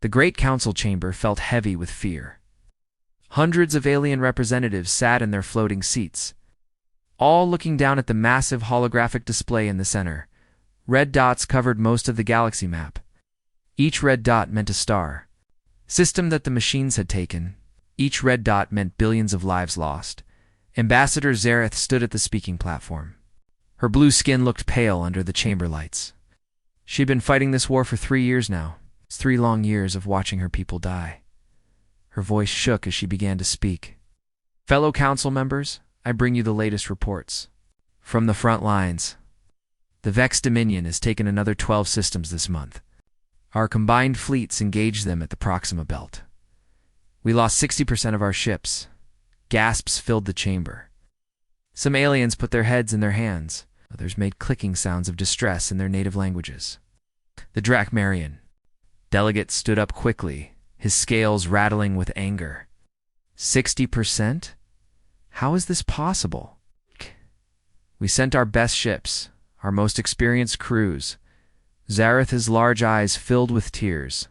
The Great Council chamber felt heavy with fear. Hundreds of alien representatives sat in their floating seats, all looking down at the massive holographic display in the center. Red dots covered most of the galaxy map. Each red dot meant a star, system that the machines had taken. Each red dot meant billions of lives lost. Ambassador Zareth stood at the speaking platform. Her blue skin looked pale under the chamber lights. She'd been fighting this war for 3 years now. It's 3 long years of watching her people die. Her voice shook as she began to speak. Fellow council members, I bring you the latest reports. From the front lines, the Vex Dominion has taken another 12 systems this month. Our combined fleets engaged them at the Proxima Belt. We lost 60% of our ships. Gasps filled the chamber. Some aliens put their heads in their hands. Others made clicking sounds of distress in their native languages. The Drakmarian delegate stood up quickly, his scales rattling with anger. 60%? How is this possible? We sent our best ships, our most experienced crews. Zareth's large eyes filled with tears.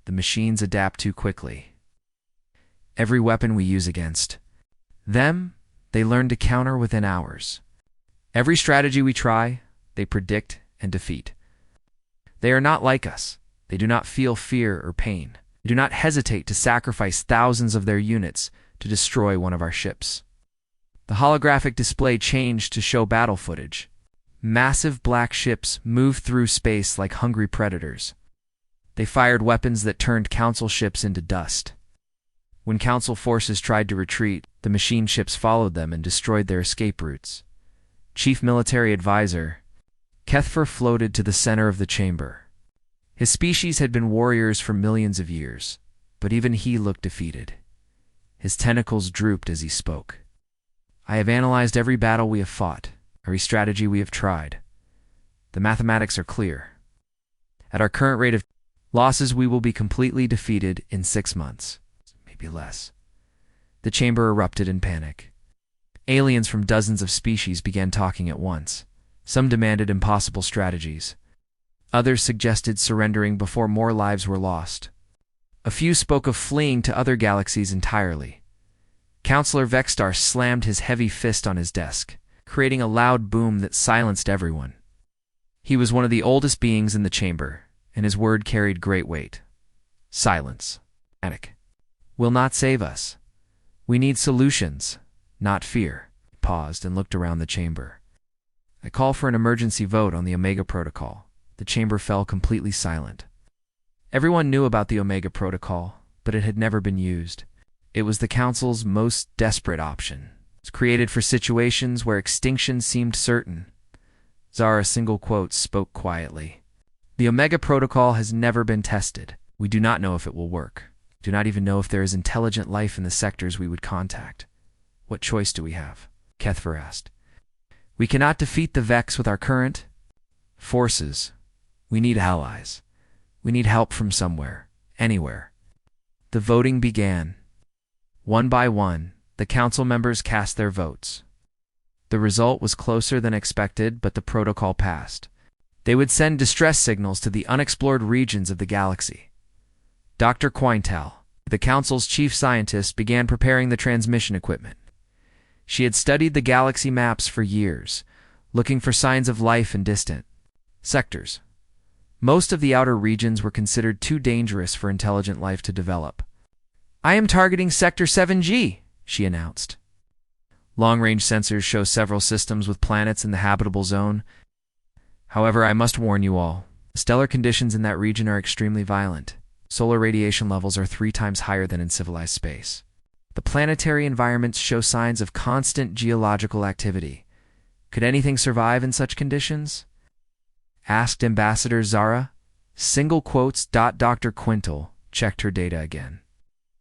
The machines adapt too quickly. Every weapon we use against them, they learn to counter within hours. Every strategy we try, they predict and defeat. They are not like us. They do not feel fear or pain. They do not hesitate to sacrifice thousands of their units to destroy one of our ships. The holographic display changed to show battle footage. Massive black ships moved through space like hungry predators. They fired weapons that turned Council ships into dust. When Council forces tried to retreat, the machine ships followed them and destroyed their escape routes. Chief Military Advisor Kethfer floated to the center of the chamber. His species had been warriors for millions of years, but even he looked defeated. His tentacles drooped as he spoke. I have analyzed every battle we have fought, every strategy we have tried. The mathematics are clear. At our current rate of losses, we will be completely defeated in 6 months, maybe less. The chamber erupted in panic. Aliens from dozens of species began talking at once. Some demanded impossible strategies. Others suggested surrendering before more lives were lost. A few spoke of fleeing to other galaxies entirely. Counselor Vexstar slammed his heavy fist on his desk, creating a loud boom that silenced everyone. He was one of the oldest beings in the chamber, and his word carried great weight. Silence. Panic will not save us. We need solutions, not fear. He paused and looked around the chamber. I call for an emergency vote on the Omega Protocol. The chamber fell completely silent. Everyone knew about the Omega Protocol, but it had never been used. It was the Council's most desperate option. It was created for situations where extinction seemed certain. Zara single quotes spoke quietly. The Omega Protocol has never been tested. We do not know if it will work. We do not even know if there is intelligent life in the sectors we would contact. What choice do we have? Kethfer asked. We cannot defeat the Vex with our current forces. We need allies. We need help from somewhere, anywhere. The voting began. One by one, the council members cast their votes. The result was closer than expected, but the protocol passed. They would send distress signals to the unexplored regions of the galaxy. Dr. Quintal, the council's chief scientist, began preparing the transmission equipment. She had studied the galaxy maps for years, looking for signs of life in distant sectors. Most of the outer regions were considered too dangerous for intelligent life to develop. I am targeting Sector 7G, she announced. Long-range sensors show several systems with planets in the habitable zone. However, I must warn you all, stellar conditions in that region are extremely violent. Solar radiation levels are 3 times higher than in civilized space. The planetary environments show signs of constant geological activity. Could anything survive in such conditions? Asked Ambassador Zara. Single quotes. Dr. Quintal checked her data again.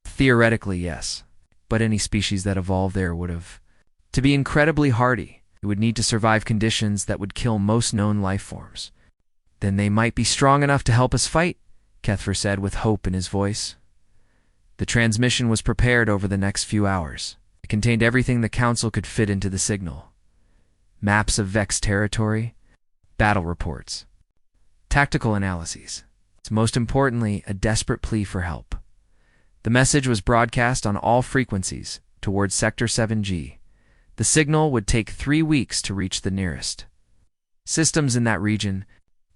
Theoretically, yes, but any species that evolved there would have to be incredibly hardy. It would need to survive conditions that would kill most known life forms. Then they might be strong enough to help us fight, Kethfer said with hope in his voice. The transmission was prepared over the next few hours. It contained everything the Council could fit into the signal. Maps of Vex territory, battle reports, tactical analyses. most importantly, a desperate plea for help. The message was broadcast on all frequencies towards Sector 7G. The signal would take 3 weeks to reach the nearest systems in that region.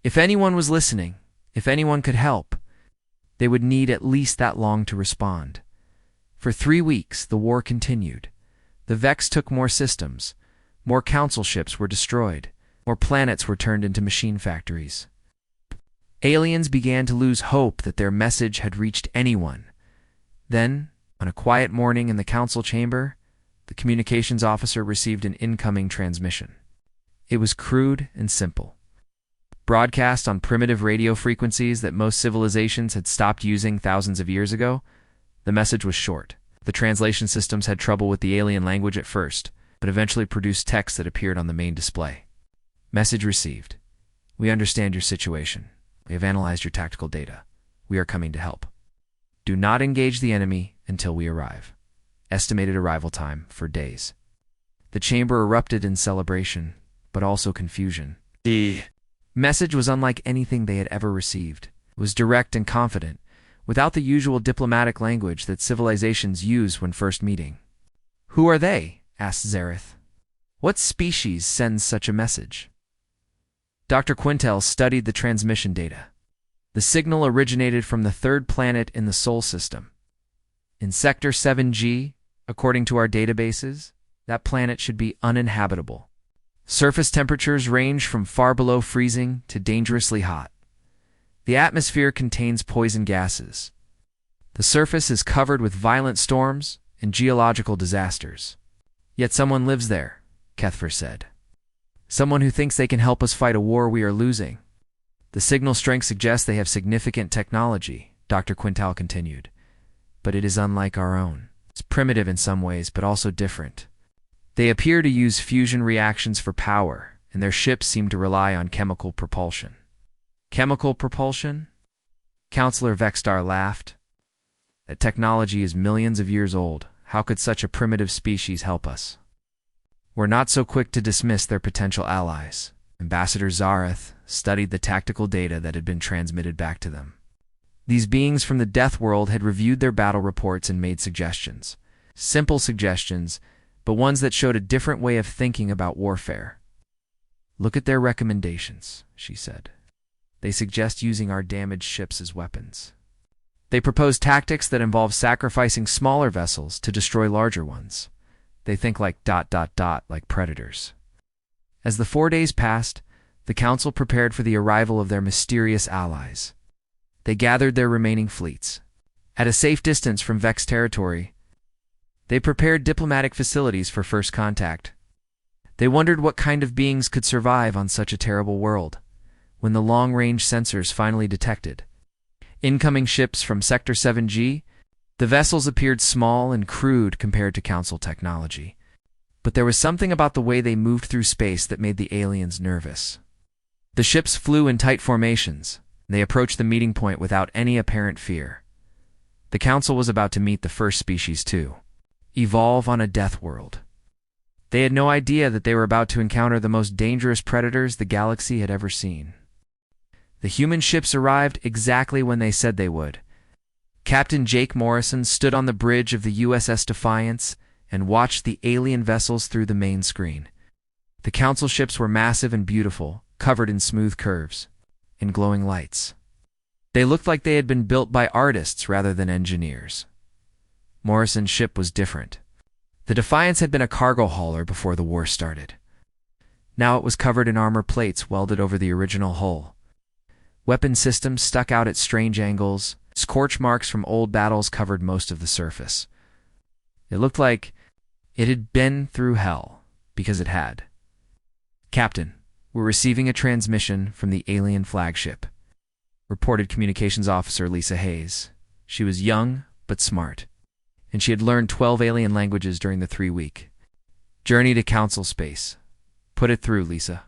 If anyone was listening, if anyone could help, they would need at least that long to respond. For 3 weeks, the war continued. The Vex took more systems, more council ships were destroyed, more planets were turned into machine factories. Aliens began to lose hope that their message had reached anyone. Then, on a quiet morning in the council chamber, the communications officer received an incoming transmission. It was crude and simple. Broadcast on primitive radio frequencies that most civilizations had stopped using thousands of years ago, the message was short. The translation systems had trouble with the alien language at first, but eventually produced text that appeared on the main display. Message received. We understand your situation. We have analyzed your tactical data. We are coming to help. Do not engage the enemy until we arrive. Estimated arrival time for days. The chamber erupted in celebration, but also confusion. The message was unlike anything they had ever received. It was direct and confident, without the usual diplomatic language that civilizations use when first meeting. Who are they? Asked Zareth. What species sends such a message? Dr. Quintel studied the transmission data. The signal originated from the third planet in the Sol system. In Sector 7G, according to our databases, that planet should be uninhabitable. Surface temperatures range from far below freezing to dangerously hot. The atmosphere contains poison gases. The surface is covered with violent storms and geological disasters. Yet someone lives there, Kethfer said. Someone who thinks they can help us fight a war we are losing. The signal strength suggests they have significant technology, Dr. Quintal continued. But it is unlike our own. It's primitive in some ways, but also different. They appear to use fusion reactions for power, and their ships seem to rely on chemical propulsion. Chemical propulsion? Counselor Vexstar laughed. That technology is millions of years old. How could such a primitive species help us? We're not so quick to dismiss their potential allies. Ambassador Zareth studied the tactical data that had been transmitted back to them. These beings from the Death World had reviewed their battle reports and made suggestions. Simple suggestions, but ones that showed a different way of thinking about warfare. Look at their recommendations, she said. They suggest using our damaged ships as weapons. They propose tactics that involve sacrificing smaller vessels to destroy larger ones. They think like ... like predators. As the 4 days passed, the council prepared for the arrival of their mysterious allies. They gathered their remaining fleets. At a safe distance from Vex territory, they prepared diplomatic facilities for first contact. They wondered what kind of beings could survive on such a terrible world. When the long-range sensors finally detected incoming ships from Sector 7G, the vessels appeared small and crude compared to Council technology. But there was something about the way they moved through space that made the aliens nervous. The ships flew in tight formations. They approached the meeting point without any apparent fear. The Council was about to meet the first species to evolve on a death world. They had no idea that they were about to encounter the most dangerous predators the galaxy had ever seen. The human ships arrived exactly when they said they would. Captain Jake Morrison stood on the bridge of the USS Defiance and watched the alien vessels through the main screen. The Council ships were massive and beautiful, covered in smooth curves and glowing lights. They looked like they had been built by artists rather than engineers. Morrison's ship was different. The Defiance had been a cargo hauler before the war started. Now it was covered in armor plates welded over the original hull. Weapon systems stuck out at strange angles. Scorch marks from old battles covered most of the surface. It looked like it had been through hell, because it had. Captain, we're receiving a transmission from the alien flagship, reported Communications Officer Lisa Hayes. She was young, but smart, and she had learned 12 alien languages during the 3-week journey to Council space. Put it through, Lisa.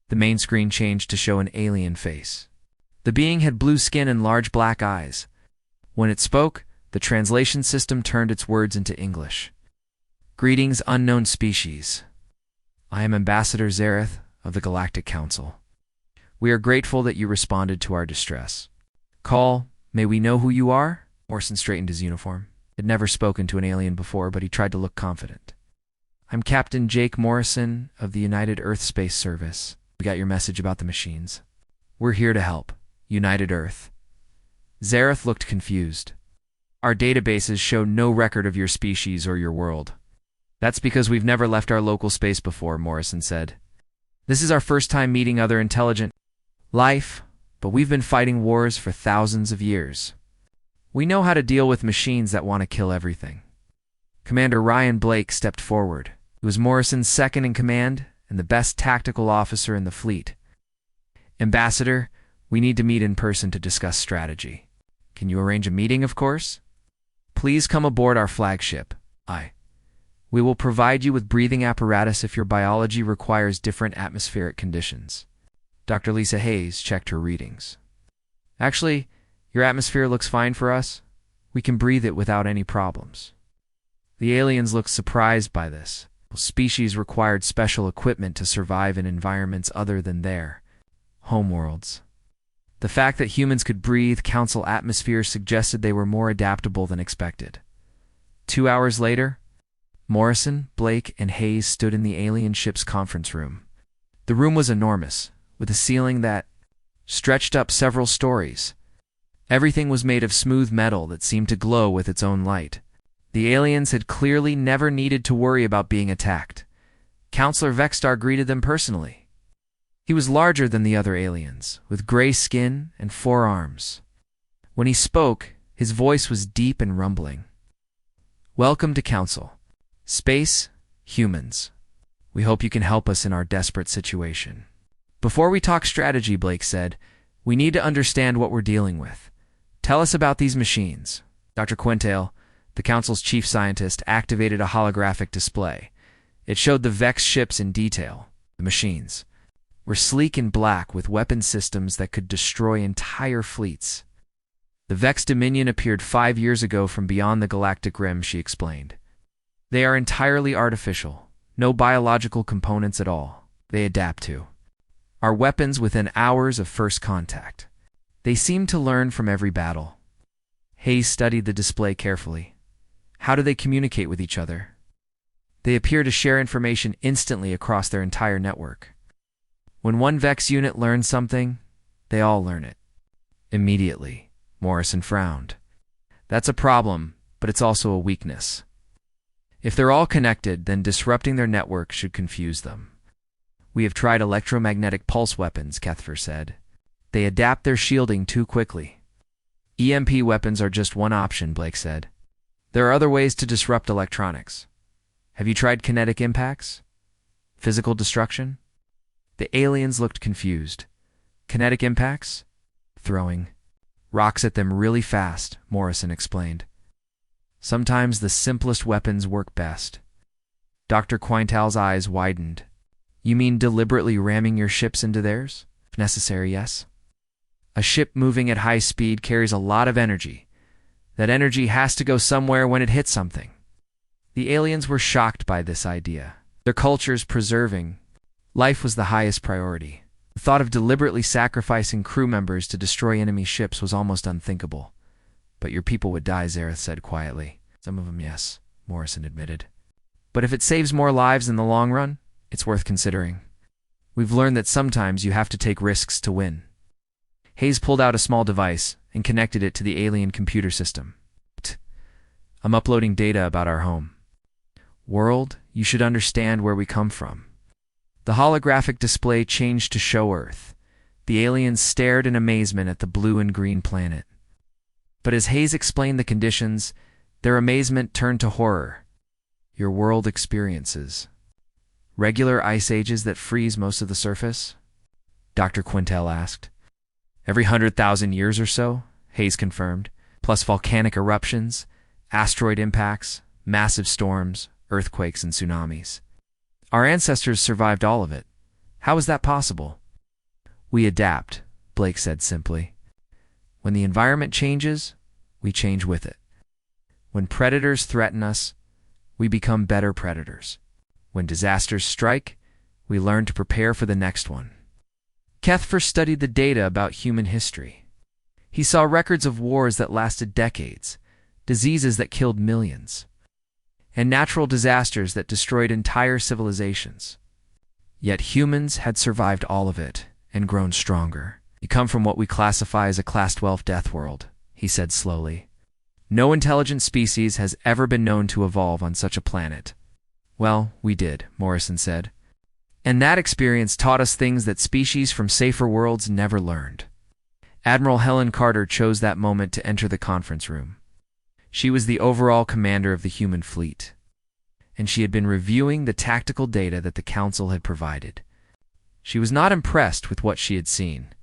The main screen changed to show an alien face. The being had blue skin and large black eyes. When it spoke, the translation system turned its words into English. Greetings, unknown species. I am Ambassador Zareth of the Galactic Council. We are grateful that you responded to our distress. Call, may we know who you are? Morrison straightened his uniform. He had never spoken to an alien before, but he tried to look confident. I'm Captain Jake Morrison of the United Earth Space Service. We got your message about the machines. We're here to help. United Earth. Zareth looked confused. Our databases show no record of your species or your world. That's because we've never left our local space before, Morrison said. This is our first time meeting other intelligent life, but we've been fighting wars for thousands of years. We know how to deal with machines that want to kill everything. Commander Ryan Blake stepped forward. He was Morrison's second in command and the best tactical officer in the fleet. Ambassador, we need to meet in person to discuss strategy. Can you arrange a meeting, of course? Please come aboard our flagship. We will provide you with breathing apparatus if your biology requires different atmospheric conditions. Dr. Lisa Hayes checked her readings. Actually, your atmosphere looks fine for us. We can breathe it without any problems. The aliens looked surprised by this. Species required special equipment to survive in environments other than their homeworlds. The fact that humans could breathe council atmospheres suggested they were more adaptable than expected. 2 hours later, Morrison, Blake, and Hayes stood in the alien ship's conference room. The room was enormous, with a ceiling that stretched up several stories. Everything was made of smooth metal that seemed to glow with its own light. The aliens had clearly never needed to worry about being attacked. Counselor Vexstar greeted them personally. He was larger than the other aliens, with gray skin and 4 arms. When he spoke, his voice was deep and rumbling. Welcome to Council. Space, humans. We hope you can help us in our desperate situation. Before we talk strategy, Blake said, we need to understand what we're dealing with. Tell us about these machines. Dr. Quintal, the Council's chief scientist, activated a holographic display. It showed the Vex ships in detail. The machines were sleek and black with weapon systems that could destroy entire fleets. The Vex Dominion appeared 5 years ago from beyond the galactic rim, she explained. They are entirely artificial, no biological components at all. They adapt to our weapons within hours of first contact. They seem to learn from every battle. Hayes studied the display carefully. How do they communicate with each other? They appear to share information instantly across their entire network. When one Vex unit learns something, they all learn it. Immediately, Morrison frowned. That's a problem, but it's also a weakness. If they're all connected, then disrupting their network should confuse them. We have tried electromagnetic pulse weapons, Kethfer said. They adapt their shielding too quickly. EMP weapons are just one option, Blake said. There are other ways to disrupt electronics. Have you tried kinetic impacts? Physical destruction? The aliens looked confused. Kinetic impacts? Throwing rocks at them really fast, Morrison explained. Sometimes the simplest weapons work best. Dr. Quintal's eyes widened. You mean deliberately ramming your ships into theirs? If necessary, yes. A ship moving at high speed carries a lot of energy. That energy has to go somewhere when it hits something. The aliens were shocked by this idea. Their cultures preserving life was the highest priority. The thought of deliberately sacrificing crew members to destroy enemy ships was almost unthinkable. But your people would die, Zareth said quietly. Some of them, yes, Morrison admitted. But if it saves more lives in the long run, it's worth considering. We've learned that sometimes you have to take risks to win. Hayes pulled out a small device and connected it to the alien computer system. I'm uploading data about our home. World, you should understand where we come from. The holographic display changed to show Earth. The aliens stared in amazement at the blue and green planet. But as Hayes explained the conditions, their amazement turned to horror. Your world experiences regular ice ages that freeze most of the surface? Dr. Quintal asked. Every 100,000 years or so, Hayes confirmed, plus volcanic eruptions, asteroid impacts, massive storms, earthquakes, and tsunamis. Our ancestors survived all of it. How is that possible? We adapt, Blake said simply. When the environment changes, we change with it. When predators threaten us, we become better predators. When disasters strike, we learn to prepare for the next one. Kethfer studied the data about human history. He saw records of wars that lasted decades, diseases that killed millions, and natural disasters that destroyed entire civilizations. Yet humans had survived all of it and grown stronger. "You come from what we classify as a Class 12 death world," he said slowly. "No intelligent species has ever been known to evolve on such a planet." "Well, we did," Morrison said. "And that experience taught us things that species from safer worlds never learned." Admiral Helen Carter chose that moment to enter the conference room. She was the overall commander of the human fleet, and she had been reviewing the tactical data that the Council had provided. She was not impressed with what she had seen.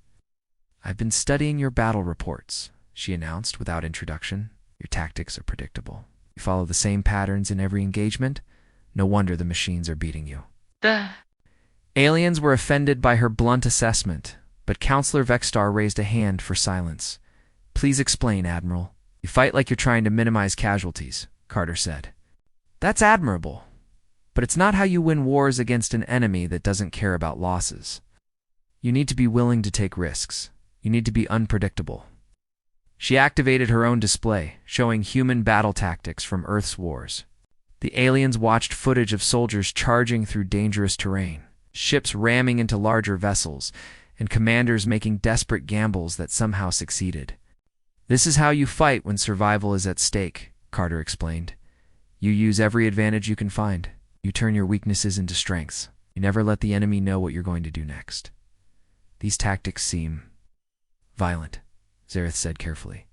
"I've been studying your battle reports," she announced without introduction. "Your tactics are predictable. You follow the same patterns in every engagement. No wonder the machines are beating you." Aliens were offended by her blunt assessment, but Counselor Vexstar raised a hand for silence. "Please explain, Admiral." "You fight like you're trying to minimize casualties," Carter said. "That's admirable, but it's not how you win wars against an enemy that doesn't care about losses. You need to be willing to take risks. You need to be unpredictable." She activated her own display, showing human battle tactics from Earth's wars. The aliens watched footage of soldiers charging through dangerous terrain, ships ramming into larger vessels, and commanders making desperate gambles that somehow succeeded. "This is how you fight when survival is at stake," Carter explained. "You use every advantage you can find. You turn your weaknesses into strengths. You never let the enemy know what you're going to do next." "These tactics seem violent," Zareth said carefully.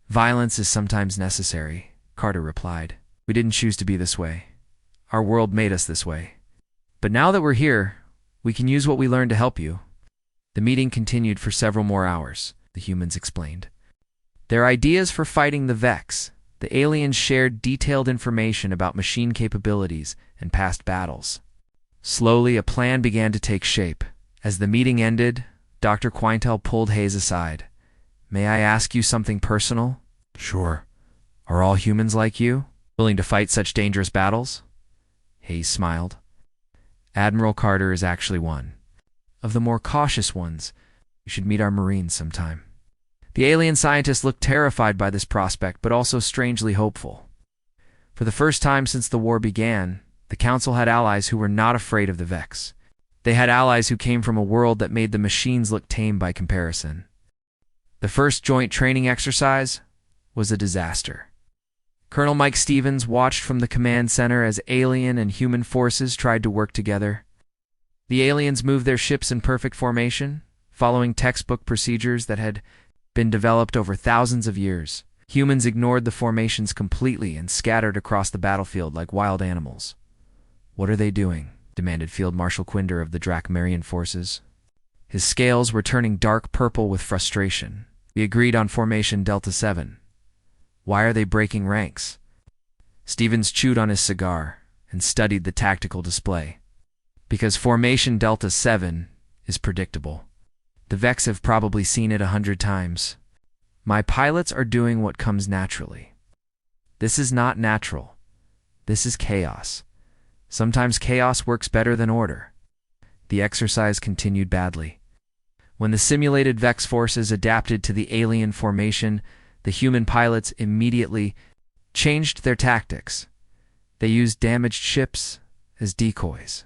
"Violence is sometimes necessary," Carter replied. "We didn't choose to be this way. Our world made us this way. But now that we're here, we can use what we learned to help you." The meeting continued for several more hours, the humans explained. Their ideas for fighting the Vex, the aliens shared detailed information about machine capabilities and past battles. Slowly, a plan began to take shape. As the meeting ended, Dr. Quintel pulled Hayes aside. "May I ask you something personal?" "Sure. Are all humans like you, willing to fight such dangerous battles?" Hayes smiled. "Admiral Carter is actually one of the more cautious ones. You should meet our Marines sometime." The alien scientist looked terrified by this prospect, but also strangely hopeful. For the first time since the war began, the Council had allies who were not afraid of the Vex. They had allies who came from a world that made the machines look tame by comparison. The first joint training exercise was a disaster. Colonel Mike Stevens watched from the command center as alien and human forces tried to work together. The aliens moved their ships in perfect formation, following textbook procedures that had been developed over thousands of years. Humans ignored the formations completely and scattered across the battlefield like wild animals. "What are they doing?" demanded Field Marshal Quinder of the Drakmarian forces. His scales were turning dark purple with frustration. "We agreed on Formation Delta 7. Why are they breaking ranks?" Stevens chewed on his cigar and studied the tactical display. "Because Formation Delta 7 is predictable. The Vex have probably seen it 100 times. My pilots are doing what comes naturally. This is not natural. This is chaos. Sometimes chaos works better than order." The exercise continued badly. When the simulated Vex forces adapted to the alien formation, the human pilots immediately changed their tactics. They used damaged ships as decoys.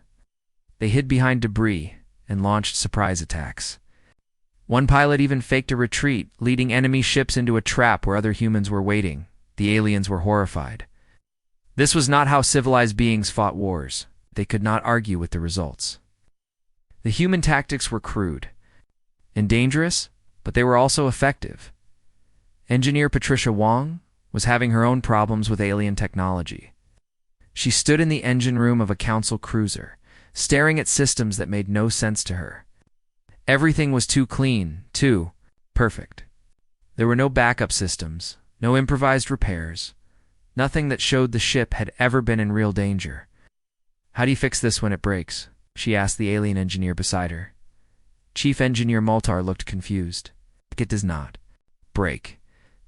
They hid behind debris and launched surprise attacks. One pilot even faked a retreat, leading enemy ships into a trap where other humans were waiting. The aliens were horrified. This was not how civilized beings fought wars. They could not argue with the results. The human tactics were crude and dangerous, but they were also effective. Engineer Patricia Wong was having her own problems with alien technology. She stood in the engine room of a Council cruiser, staring at systems that made no sense to her. Everything was too clean, too perfect. There were no backup systems, no improvised repairs, nothing that showed the ship had ever been in real danger. "How do you fix this when it breaks?" she asked the alien engineer beside her. Chief Engineer Maltar looked confused. "It does not break.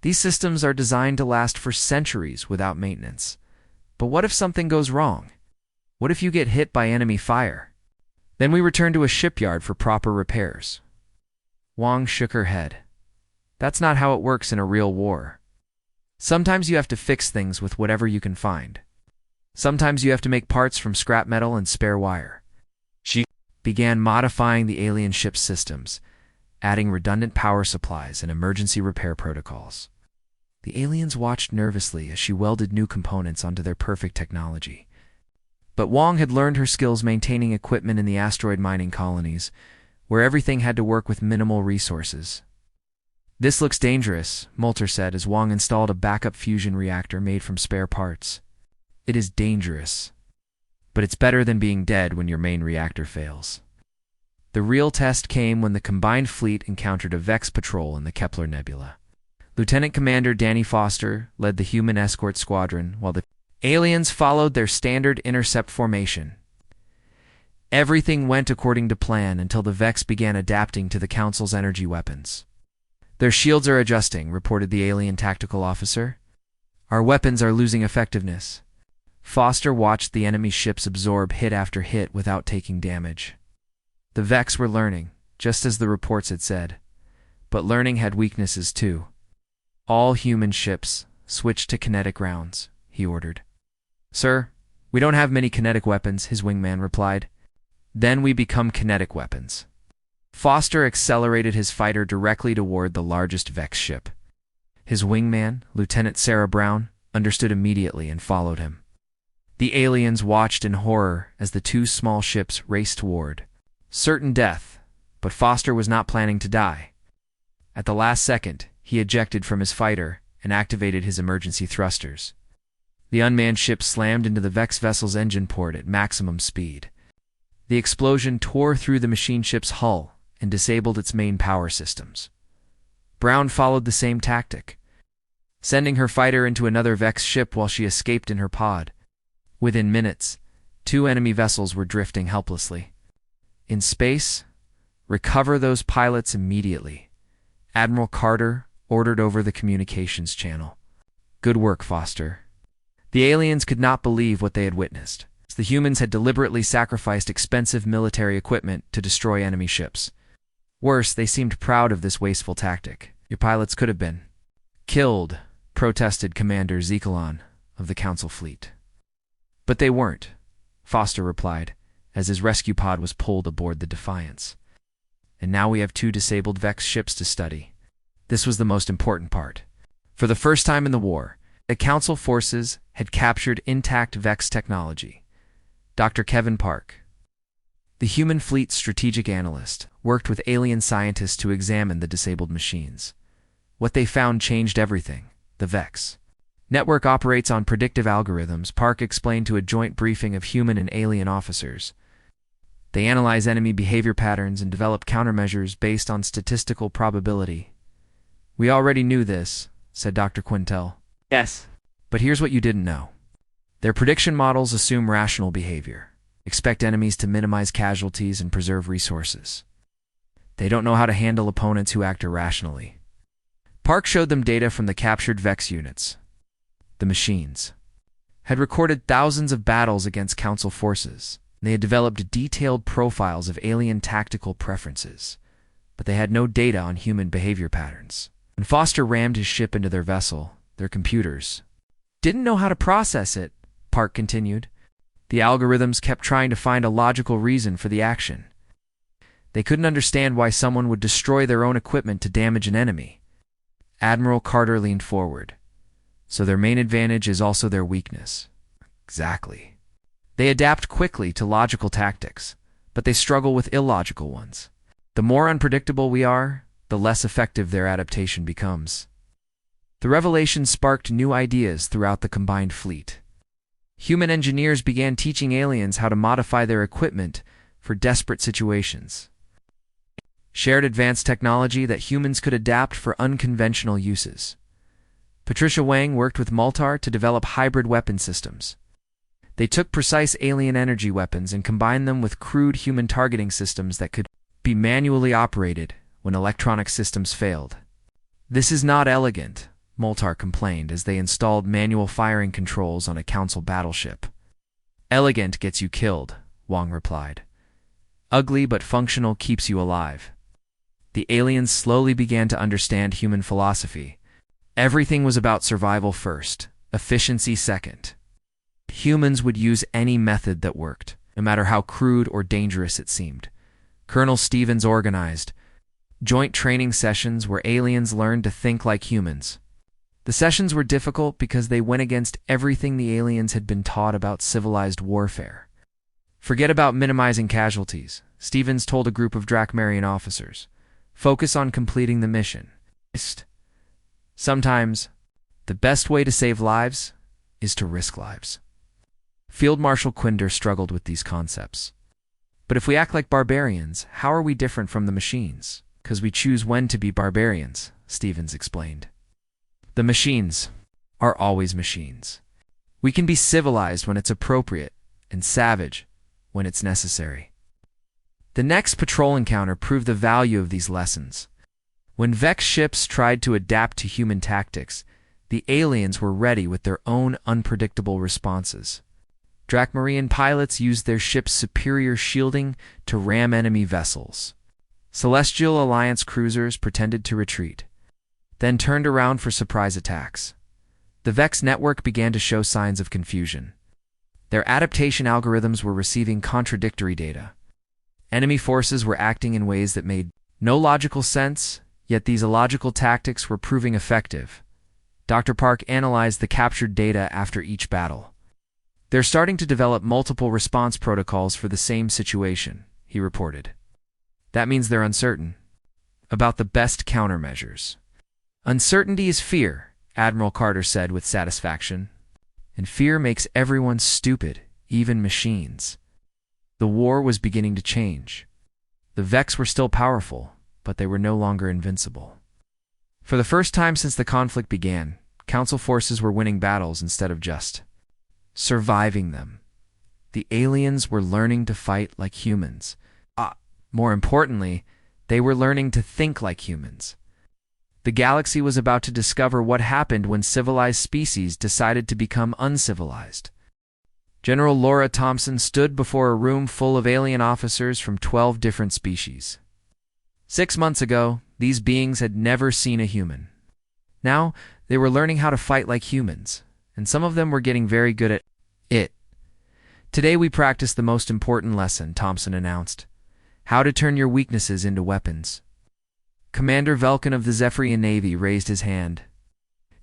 These systems are designed to last for centuries without maintenance. But what if something goes wrong? What if you get hit by enemy fire? Then we return to a shipyard for proper repairs." Wong shook her head. That's not how it works in a real war. Sometimes you have to fix things with whatever you can find. Sometimes you have to make parts from scrap metal and spare wire. She began modifying the alien ship's systems, adding redundant power supplies and emergency repair protocols. The aliens watched nervously as she welded new components onto their perfect technology. But Wong had learned her skills maintaining equipment in the asteroid mining colonies, where everything had to work with minimal resources. "This looks dangerous," Moulter said as Wong installed a backup fusion reactor made from spare parts. "It is dangerous. But it's better than being dead when your main reactor fails." The real test came when the combined fleet encountered a Vex patrol in the Kepler Nebula. Lieutenant Commander Danny Foster led the human escort squadron, while the aliens followed their standard intercept formation. Everything went according to plan until the Vex began adapting to the Council's energy weapons. "Their shields are adjusting," reported the alien tactical officer. "Our weapons are losing effectiveness." Foster watched the enemy ships absorb hit after hit without taking damage. The Vex were learning, just as the reports had said. But learning had weaknesses too. "All human ships, switch to kinetic rounds," he ordered. "Sir, we don't have many kinetic weapons," his wingman replied. "Then we become kinetic weapons." Foster accelerated his fighter directly toward the largest Vex ship. His wingman, Lieutenant Sarah Brown, understood immediately and followed him. The aliens watched in horror as the two small ships raced toward certain death, but Foster was not planning to die. At the last second, he ejected from his fighter and activated his emergency thrusters. The unmanned ship slammed into the Vex vessel's engine port at maximum speed. The explosion tore through the machine ship's hull and disabled its main power systems. Brown followed the same tactic, sending her fighter into another Vex ship while she escaped in her pod. Within minutes, 2 enemy vessels were drifting helplessly. In space, recover those pilots immediately. Admiral Carter ordered over the communications channel. "Good work, Foster." The aliens could not believe what they had witnessed. The humans had deliberately sacrificed expensive military equipment to destroy enemy ships. Worse, they seemed proud of this wasteful tactic. "Your pilots could have been killed," protested Commander Zekalon of the Council fleet. "But they weren't," Foster replied, as his rescue pod was pulled aboard the Defiance. "And now we have 2 disabled Vex ships to study." This was the most important part. For the first time in the war, the Council forces had captured intact Vex technology. Dr. Kevin Park, the human fleet's strategic analyst, worked with alien scientists to examine the disabled machines. What they found changed everything. The Vex network operates on predictive algorithms, Park explained to a joint briefing of human and alien officers. They analyze enemy behavior patterns and develop countermeasures based on statistical probability. "We already knew this," said Dr. Quintel. "Yes. "But here's what you didn't know. Their prediction models assume rational behavior, expect enemies to minimize casualties and preserve resources. They don't know how to handle opponents who act irrationally." Park showed them data from the captured Vex units. The machines had recorded thousands of battles against Council forces. They had developed detailed profiles of alien tactical preferences, but they had no data on human behavior patterns. When Foster rammed his ship into their vessel, their computers didn't know how to process it, Park continued. The algorithms kept trying to find a logical reason for the action. They couldn't understand why someone would destroy their own equipment to damage an enemy. Admiral Carter leaned forward. "So their main advantage is also their weakness." "Exactly. They adapt quickly to logical tactics, but they struggle with illogical ones. The more unpredictable we are, the less effective their adaptation becomes." The revelation sparked new ideas throughout the combined fleet. Human engineers began teaching aliens how to modify their equipment for desperate situations. Shared advanced technology that humans could adapt for unconventional uses. Patricia Wang worked with Multar to develop hybrid weapon systems. They took precise alien energy weapons and combined them with crude human targeting systems that could be manually operated when electronic systems failed. "This is not elegant," Multar complained as they installed manual firing controls on a Council battleship. "Elegant gets you killed," Wang replied. "Ugly but functional keeps you alive." The aliens slowly began to understand human philosophy. Everything was about survival first, efficiency second. Humans would use any method that worked, no matter how crude or dangerous it seemed. Colonel Stevens organized joint training sessions where aliens learned to think like humans. The sessions were difficult because they went against everything the aliens had been taught about civilized warfare. Forget about minimizing casualties, Stevens told a group of Drakmarian officers. Focus on completing the mission. Sometimes, the best way to save lives is to risk lives. Field Marshal Quinder struggled with these concepts. But if we act like barbarians, how are we different from the machines? Because we choose when to be barbarians, Stevens explained. The machines are always machines. We can be civilized when it's appropriate and savage when it's necessary. The next patrol encounter proved the value of these lessons. When Vex ships tried to adapt to human tactics, the aliens were ready with their own unpredictable responses. Drakmarian pilots used their ships' superior shielding to ram enemy vessels. Celestial Alliance cruisers pretended to retreat, then turned around for surprise attacks. The Vex network began to show signs of confusion. Their adaptation algorithms were receiving contradictory data. Enemy forces were acting in ways that made no logical sense, yet these illogical tactics were proving effective. Dr. Park analyzed the captured data after each battle. They're starting to develop multiple response protocols for the same situation, he reported. That means they're uncertain about the best countermeasures. Uncertainty is fear, Admiral Carter said with satisfaction. And fear makes everyone stupid, even machines. The war was beginning to change. The Vex were still powerful, but they were no longer invincible. For the first time since the conflict began, Council forces were winning battles instead of just surviving them. The aliens were learning to fight like humans. More importantly, they were learning to think like humans. The galaxy was about to discover what happened when civilized species decided to become uncivilized. General Laura Thompson stood before a room full of alien officers from 12 different species. 6 months ago, these beings had never seen a human. Now, they were learning how to fight like humans, and some of them were getting very good at it. Today we practice the most important lesson, Thompson announced. How to turn your weaknesses into weapons. Commander Velkin of the Zephyrian Navy raised his hand.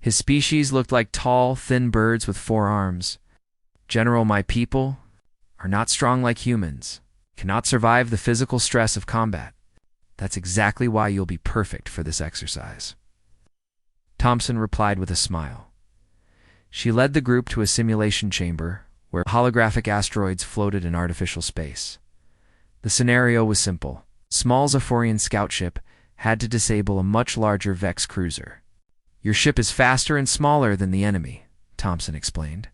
His species looked like tall, thin birds with 4 arms. General, my people are not strong like humans, cannot survive the physical stress of combat. That's exactly why you'll be perfect for this exercise. Thompson replied with a smile. She led the group to a simulation chamber where holographic asteroids floated in artificial space. The scenario was simple. A small Zephyrian scout ship had to disable a much larger Vex cruiser. Your ship is faster and smaller than the enemy, Thompson explained.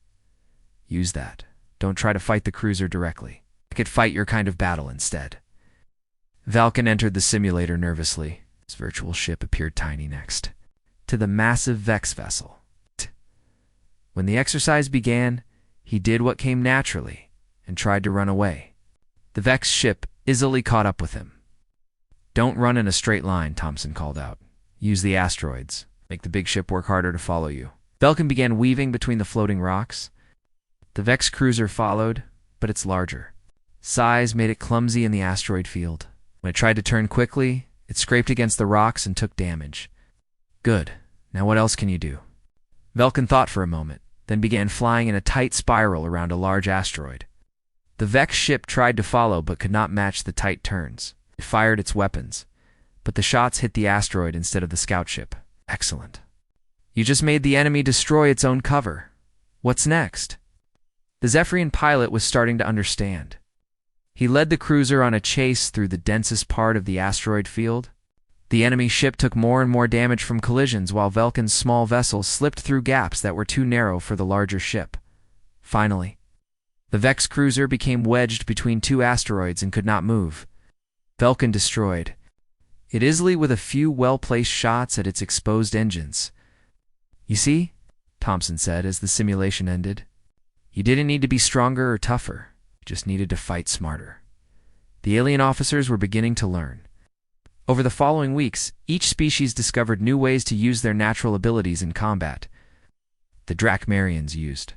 Use that. Don't try to fight the cruiser directly. I could fight your kind of battle instead. Valken entered the simulator nervously. His virtual ship appeared tiny next to the massive Vex vessel. When the exercise began, he did what came naturally and tried to run away. The Vex ship easily caught up with him. Don't run in a straight line, Thompson called out. Use the asteroids. Make the big ship work harder to follow you. Velkin began weaving between the floating rocks. The Vex cruiser followed, but it's larger. Size made it clumsy in the asteroid field. When it tried to turn quickly, it scraped against the rocks and took damage. Good. Now what else can you do? Velkin thought for a moment, then began flying in a tight spiral around a large asteroid. The Vex ship tried to follow but could not match the tight turns. It fired its weapons, but the shots hit the asteroid instead of the scout ship. Excellent. You just made the enemy destroy its own cover. What's next? The Zephyrian pilot was starting to understand. He led the cruiser on a chase through the densest part of the asteroid field. The enemy ship took more and more damage from collisions while Velkin's small vessel slipped through gaps that were too narrow for the larger ship. Finally, the Vex cruiser became wedged between 2 asteroids and could not move. Velkin destroyed it easily with a few well-placed shots at its exposed engines. You see, Thompson said as the simulation ended, you didn't need to be stronger or tougher. You just needed to fight smarter. The alien officers were beginning to learn. Over the following weeks, each species discovered new ways to use their natural abilities in combat. The Drakmarians used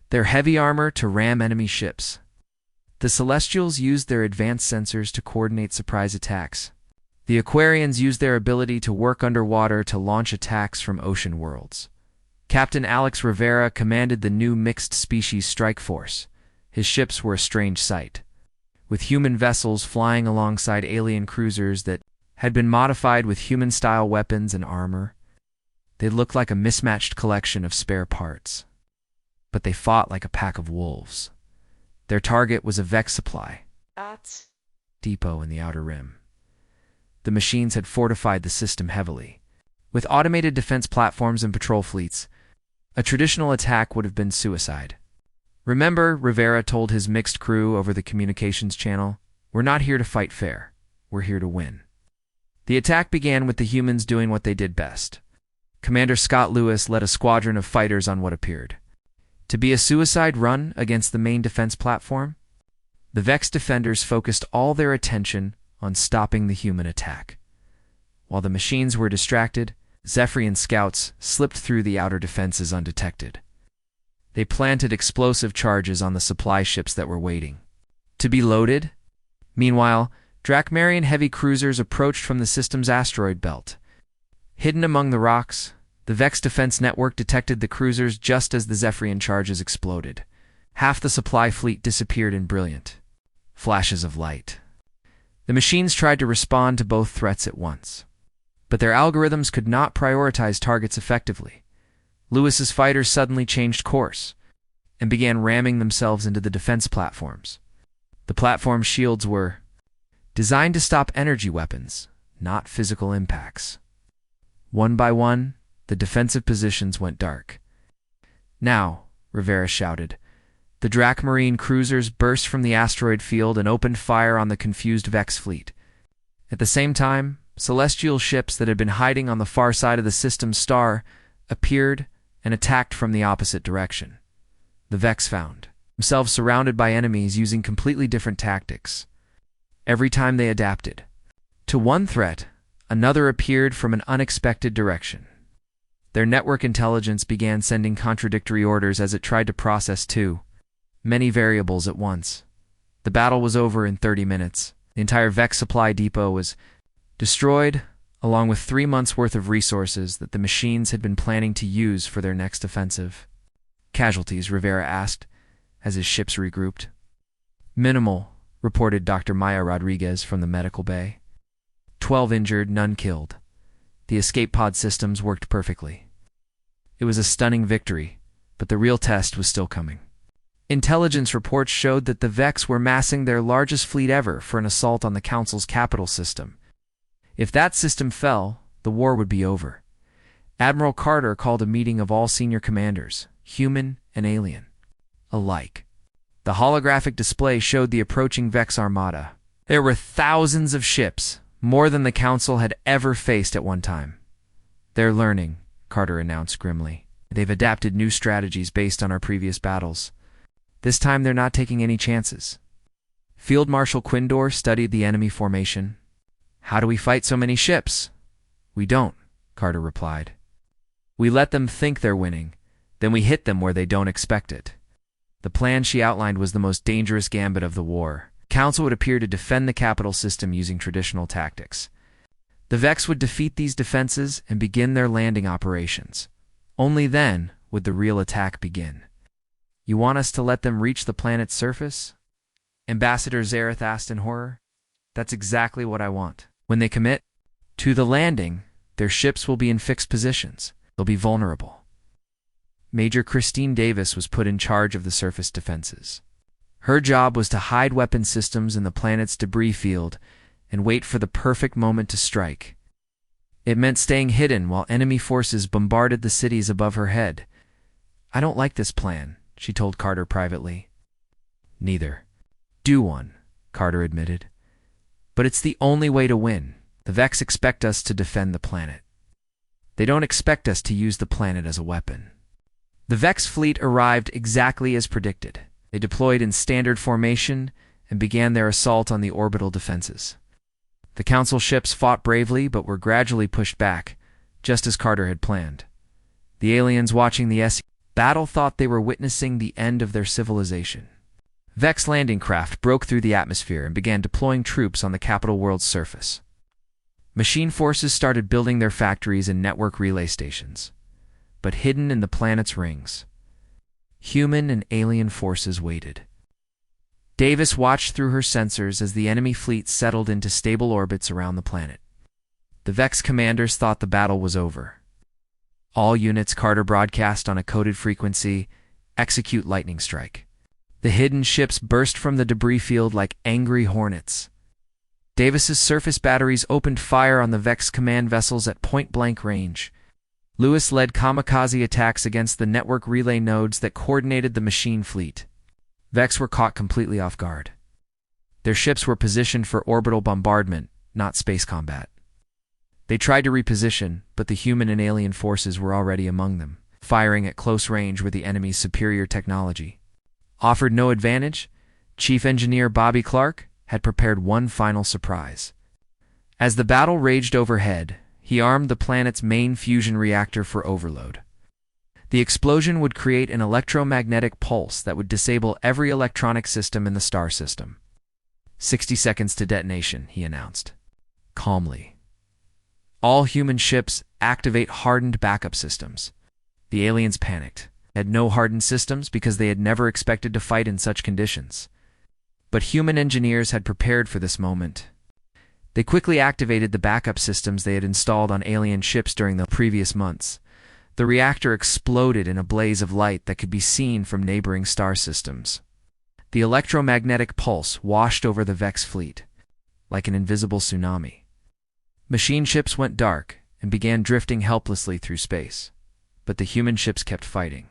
their heavy armor to ram enemy ships. The Celestials used their advanced sensors to coordinate surprise attacks. The Aquarians used their ability to work underwater to launch attacks from ocean worlds. Captain Alex Rivera commanded the new mixed species strike force. His ships were a strange sight, with human vessels flying alongside alien cruisers that had been modified with human-style weapons and armor. They looked like a mismatched collection of spare parts, but they fought like a pack of wolves. Their target was a Vex supply depot in the Outer Rim. The machines had fortified the system heavily. With automated defense platforms and patrol fleets, a traditional attack would have been suicide. Remember, Rivera told his mixed crew over the communications channel, "We're not here to fight fair. We're here to win." The attack began with the humans doing what they did best. Commander Scott Lewis led a squadron of fighters on what appeared to be a suicide run against the main defense platform. The Vex defenders focused all their attention on stopping the human attack. While the machines were distracted, Zephyrian scouts slipped through the outer defenses undetected. They planted explosive charges on the supply ships that were waiting to be loaded. Meanwhile, Drakmarian heavy cruisers approached from the system's asteroid belt. Hidden among the rocks, the Vex defense network detected the cruisers just as the Zephyrian charges exploded. Half the supply fleet disappeared in brilliant flashes of light. The machines tried to respond to both threats at once, but their algorithms could not prioritize targets effectively. Lewis's fighters suddenly changed course and began ramming themselves into the defense platforms. The platform shields were designed to stop energy weapons, not physical impacts. One by one, the defensive positions went dark. "Now," Rivera shouted. The Drakmarine cruisers burst from the asteroid field and opened fire on the confused Vex fleet. At the same time, celestial ships that had been hiding on the far side of the system's star appeared and attacked from the opposite direction. The Vex found themselves surrounded by enemies using completely different tactics. Every time they adapted to one threat, another appeared from an unexpected direction. Their network intelligence began sending contradictory orders as it tried to process too many variables at once. The battle was over in 30 minutes. The entire Vex supply depot was destroyed, along with 3 months' worth of resources that the machines had been planning to use for their next offensive. "Casualties?" Rivera asked, as his ships regrouped. "Minimal," reported Dr. Maya Rodriguez from the medical bay. 12 injured, none killed. The escape pod systems worked perfectly. It was a stunning victory, but the real test was still coming. Intelligence reports showed that the Vex were massing their largest fleet ever for an assault on the Council's capital system. If that system fell, the war would be over. Admiral Carter called a meeting of all senior commanders, human and alien alike. The holographic display showed the approaching Vex armada. There were thousands of ships, more than the Council had ever faced at one time. "They're learning," Carter announced grimly. "They've adapted new strategies based on our previous battles. This time they're not taking any chances." Field Marshal Quindor studied the enemy formation. "How do we fight so many ships?" "We don't," Carter replied. "We let them think they're winning, then we hit them where they don't expect it." The plan she outlined was the most dangerous gambit of the war. The Council would appear to defend the capital system using traditional tactics. The Vex would defeat these defenses and begin their landing operations. Only then would the real attack begin. "You want us to let them reach the planet's surface?" Ambassador Zareth asked in horror. "That's exactly what I want. When they commit to the landing, their ships will be in fixed positions. They'll be vulnerable." Major Christine Davis was put in charge of the surface defenses. Her job was to hide weapon systems in the planet's debris field and wait for the perfect moment to strike. It meant staying hidden while enemy forces bombarded the cities above her head. "I don't like this plan," she told Carter privately. "Neither do one," Carter admitted. "But it's the only way to win. The Vex expect us to defend the planet. They don't expect us to use the planet as a weapon." The Vex fleet arrived exactly as predicted. They deployed in standard formation and began their assault on the orbital defenses. The Council ships fought bravely but were gradually pushed back, just as Carter had planned. The aliens watching the battle thought they were witnessing the end of their civilization. Vex landing craft broke through the atmosphere and began deploying troops on the capital world's surface. Machine forces started building their factories and network relay stations. But hidden in the planet's rings, human and alien forces waited. Davis watched through her sensors as the enemy fleet settled into stable orbits around the planet. The Vex commanders thought the battle was over. All units, Carter broadcast on a coded frequency, execute lightning strike. The hidden ships burst from the debris field like angry hornets. Davis's surface batteries opened fire on the Vex command vessels at point-blank range. Lewis led kamikaze attacks against the network relay nodes that coordinated the machine fleet. Vex were caught completely off guard. Their ships were positioned for orbital bombardment, not space combat. They tried to reposition, but the human and alien forces were already among them, firing at close range with the enemy's superior technology. Offered no advantage, Chief Engineer Bobby Clark had prepared one final surprise. As the battle raged overhead, he armed the planet's main fusion reactor for overload. The explosion would create an electromagnetic pulse that would disable every electronic system in the star system. 60 seconds to detonation, he announced, calmly. All human ships activate hardened backup systems. The aliens panicked. Had no hardened systems because they had never expected to fight in such conditions. But human engineers had prepared for this moment. They quickly activated the backup systems they had installed on alien ships during the previous months. The reactor exploded in a blaze of light that could be seen from neighboring star systems. The electromagnetic pulse washed over the Vex fleet, like an invisible tsunami. Machine ships went dark and began drifting helplessly through space, but the human ships kept fighting.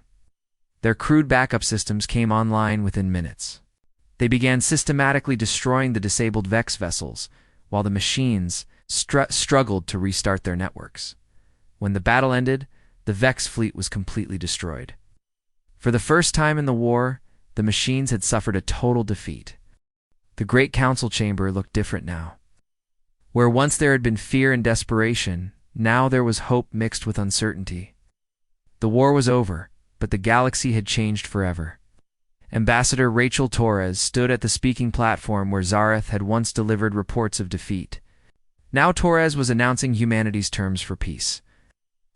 Their crude backup systems came online within minutes. They began systematically destroying the disabled Vex vessels, while the machines struggled to restart their networks. When the battle ended, the Vex fleet was completely destroyed. For the first time in the war, the machines had suffered a total defeat. The Great Council Chamber looked different now. Where once there had been fear and desperation, now there was hope mixed with uncertainty. The war was over, but the galaxy had changed forever. Ambassador Rachel Torres stood at the speaking platform where Zareth had once delivered reports of defeat. Now Torres was announcing humanity's terms for peace.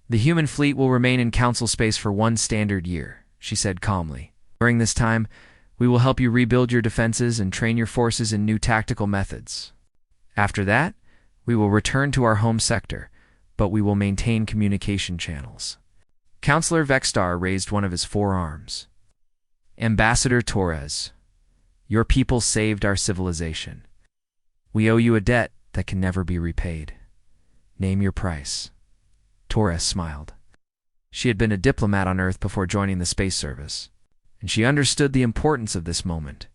The human fleet will remain in council space for 1 standard year, she said calmly. During this time, we will help you rebuild your defenses and train your forces in new tactical methods. After that, we will return to our home sector, but we will maintain communication channels. Counselor Vexstar raised one of his 4 arms. Ambassador Torres, your people saved our civilization. We owe you a debt that can never be repaid. Name your price. Torres smiled. She had been a diplomat on Earth before joining the space service, and she understood the importance of this moment.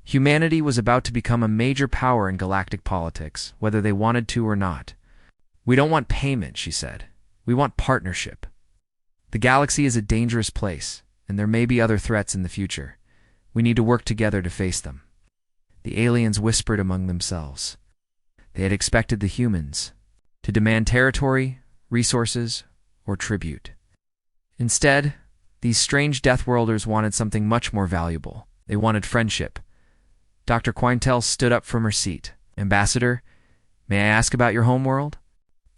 Humanity was about to become a major power in galactic politics, whether they wanted to or not. We don't want payment, she said. We want partnership. The galaxy is a dangerous place, and there may be other threats in the future. We need to work together to face them. The aliens whispered among themselves. They had expected the humans to demand territory, resources, or tribute. Instead, these strange Deathworlders wanted something much more valuable. They wanted friendship. Dr. Quintel stood up from her seat. Ambassador, may I ask about your homeworld?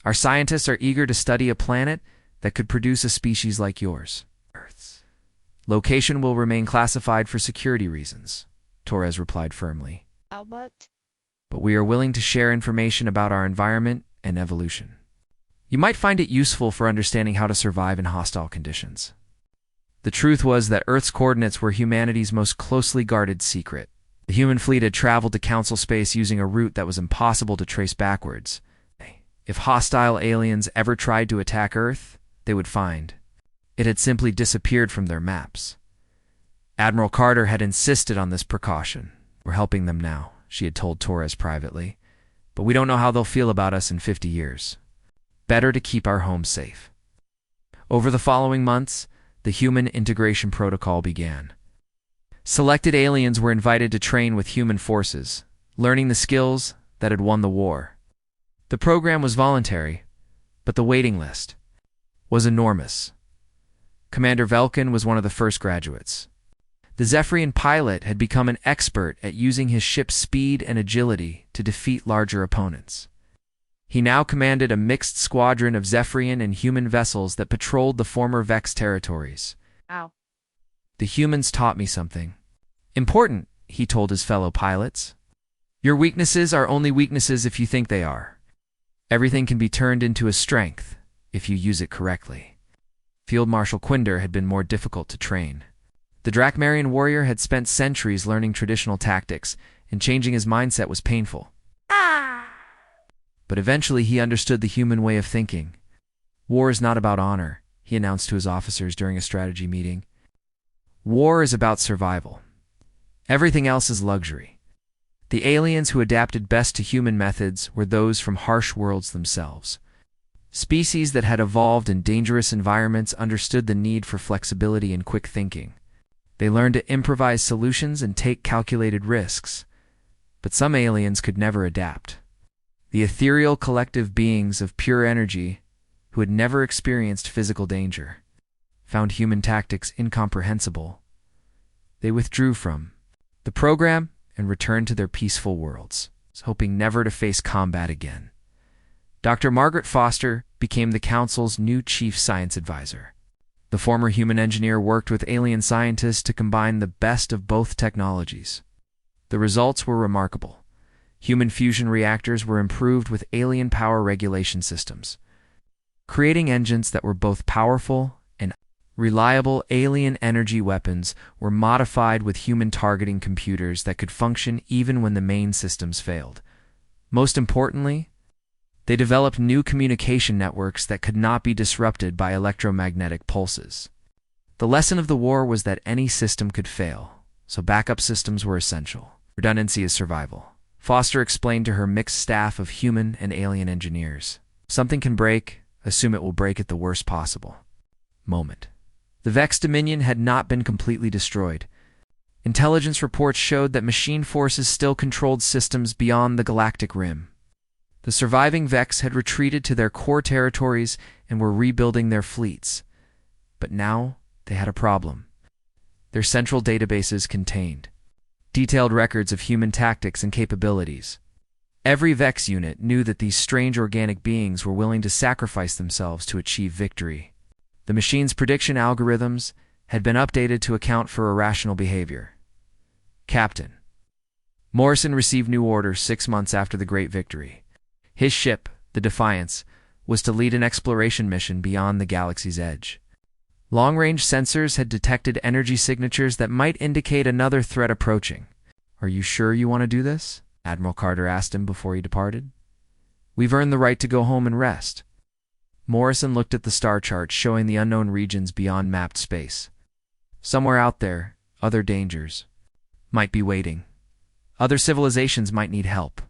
Our scientists are eager to study a planet that could produce a species like yours. Earth's location will remain classified for security reasons, Torres replied firmly. Albert? But we are willing to share information about our environment and evolution. You might find it useful for understanding how to survive in hostile conditions. The truth was that Earth's coordinates were humanity's most closely guarded secret. The human fleet had traveled to council space using a route that was impossible to trace backwards. If hostile aliens ever tried to attack Earth, they would find it had simply disappeared from their maps. Admiral Carter had insisted on this precaution. We're helping them now, she had told Torres privately, but we don't know how they'll feel about us in 50 years. Better to keep our home safe. Over the following months, the human integration protocol began. Selected aliens were invited to train with human forces, learning the skills that had won the war. The program was voluntary, but the waiting list was enormous. Commander Velkin was one of the first graduates. The Zephyrian pilot had become an expert at using his ship's speed and agility to defeat larger opponents. He now commanded a mixed squadron of Zephyrian and human vessels that patrolled the former Vex territories. Wow. The humans taught me something important, he told his fellow pilots. Your weaknesses are only weaknesses if you think they are. Everything can be turned into a strength if you use it correctly. Field Marshal Quinder had been more difficult to train. The Drakmarian warrior had spent centuries learning traditional tactics, and changing his mindset was painful. But eventually he understood the human way of thinking. War is not about honor, he announced to his officers during a strategy meeting. War is about survival. Everything else is luxury. The aliens who adapted best to human methods were those from harsh worlds themselves. Species that had evolved in dangerous environments understood the need for flexibility and quick thinking. They learned to improvise solutions and take calculated risks. But some aliens could never adapt. The ethereal collective beings of pure energy, who had never experienced physical danger, found human tactics incomprehensible. They withdrew from the program and returned to their peaceful worlds, hoping never to face combat again. Dr. Margaret Foster became the Council's new chief science advisor. The former human engineer worked with alien scientists to combine the best of both technologies. The results were remarkable. Human fusion reactors were improved with alien power regulation systems, creating engines that were both powerful and reliable. Alien energy weapons were modified with human targeting computers that could function even when the main systems failed. Most importantly, they developed new communication networks that could not be disrupted by electromagnetic pulses. The lesson of the war was that any system could fail, so backup systems were essential. Redundancy is survival. Foster explained to her mixed staff of human and alien engineers. Something can break, assume it will break at the worst possible moment. The Vex Dominion had not been completely destroyed. Intelligence reports showed that machine forces still controlled systems beyond the galactic rim. The surviving Vex had retreated to their core territories and were rebuilding their fleets. But now they had a problem. Their central databases contained detailed records of human tactics and capabilities. Every Vex unit knew that these strange organic beings were willing to sacrifice themselves to achieve victory. The machine's prediction algorithms had been updated to account for irrational behavior. Captain Morrison received new orders 6 months after the Great Victory. His ship, the Defiance, was to lead an exploration mission beyond the galaxy's edge. Long-range sensors had detected energy signatures that might indicate another threat approaching. "Are you sure you want to do this?" Admiral Carter asked him before he departed. "We've earned the right to go home and rest." Morrison looked at the star chart showing the unknown regions beyond mapped space. Somewhere out there, other dangers might be waiting. Other civilizations might need help.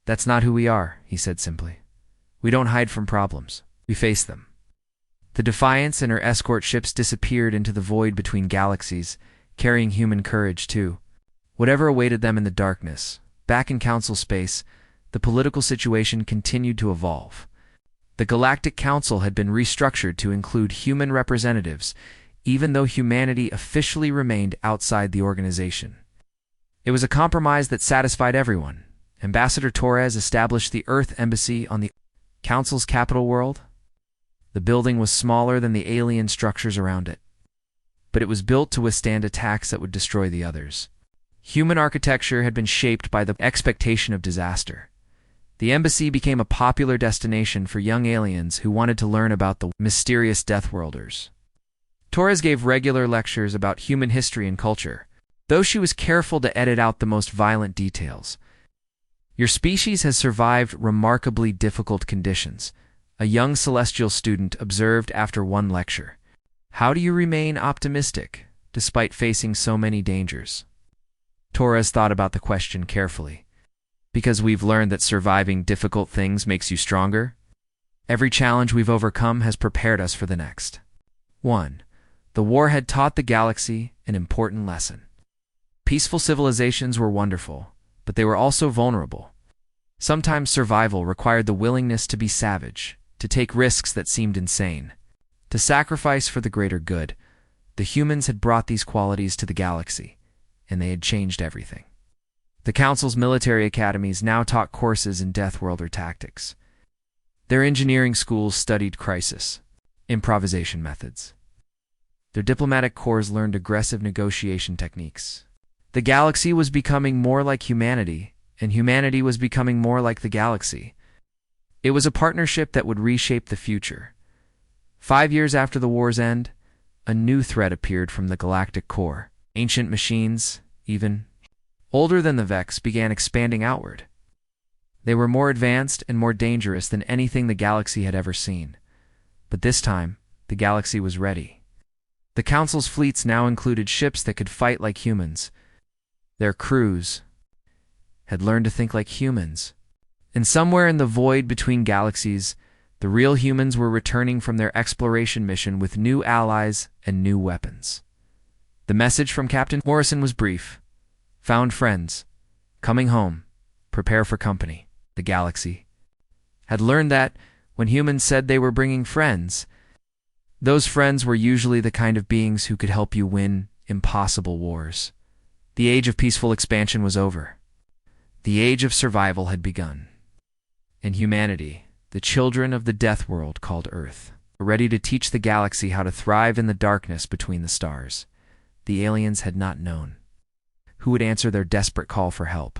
"That's not who we are," he said simply. "We don't hide from problems. We face them." The Defiance and her escort ships disappeared into the void between galaxies, carrying human courage too. Whatever awaited them in the darkness, back in Council space, the political situation continued to evolve. The Galactic Council had been restructured to include human representatives, even though humanity officially remained outside the organization. It was a compromise that satisfied everyone. Ambassador Torres established the Earth Embassy on the Council's capital world. The building was smaller than the alien structures around it, but it was built to withstand attacks that would destroy the others. Human architecture had been shaped by the expectation of disaster. The embassy became a popular destination for young aliens who wanted to learn about the mysterious Deathworlders. Torres gave regular lectures about human history and culture, though she was careful to edit out the most violent details. "Your species has survived remarkably difficult conditions," a young celestial student observed after one lecture. "How do you remain optimistic, despite facing so many dangers?" Torres thought about the question carefully. "Because we've learned that surviving difficult things makes you stronger. Every challenge we've overcome has prepared us for the next." 1. The war had taught the galaxy an important lesson. Peaceful civilizations were wonderful, but they were also vulnerable. Sometimes survival required the willingness to be savage, to take risks that seemed insane, to sacrifice for the greater good. The humans had brought these qualities to the galaxy, and they had changed everything. The Council's military academies now taught courses in Deathworlder tactics. Their engineering schools studied crisis, improvisation methods. Their diplomatic corps learned aggressive negotiation techniques. The galaxy was becoming more like humanity, and humanity was becoming more like the galaxy. It was a partnership that would reshape the future. 5 years after the war's end, a new threat appeared from the Galactic core. Ancient machines, even older than the Vex, began expanding outward. They were more advanced and more dangerous than anything the galaxy had ever seen. But this time, the galaxy was ready. The Council's fleets now included ships that could fight like humans. Their crews had learned to think like humans. And somewhere in the void between galaxies, the real humans were returning from their exploration mission with new allies and new weapons. The message from Captain Morrison was brief. Found friends. Coming home. Prepare for company. The galaxy had learned that, when humans said they were bringing friends, those friends were usually the kind of beings who could help you win impossible wars. The age of peaceful expansion was over. The age of survival had begun. And humanity, the children of the death world called Earth, were ready to teach the galaxy how to thrive in the darkness between the stars. The aliens had not known who would answer their desperate call for help.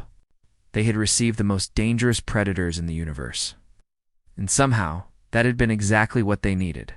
They had received the most dangerous predators in the universe. And somehow, that had been exactly what they needed.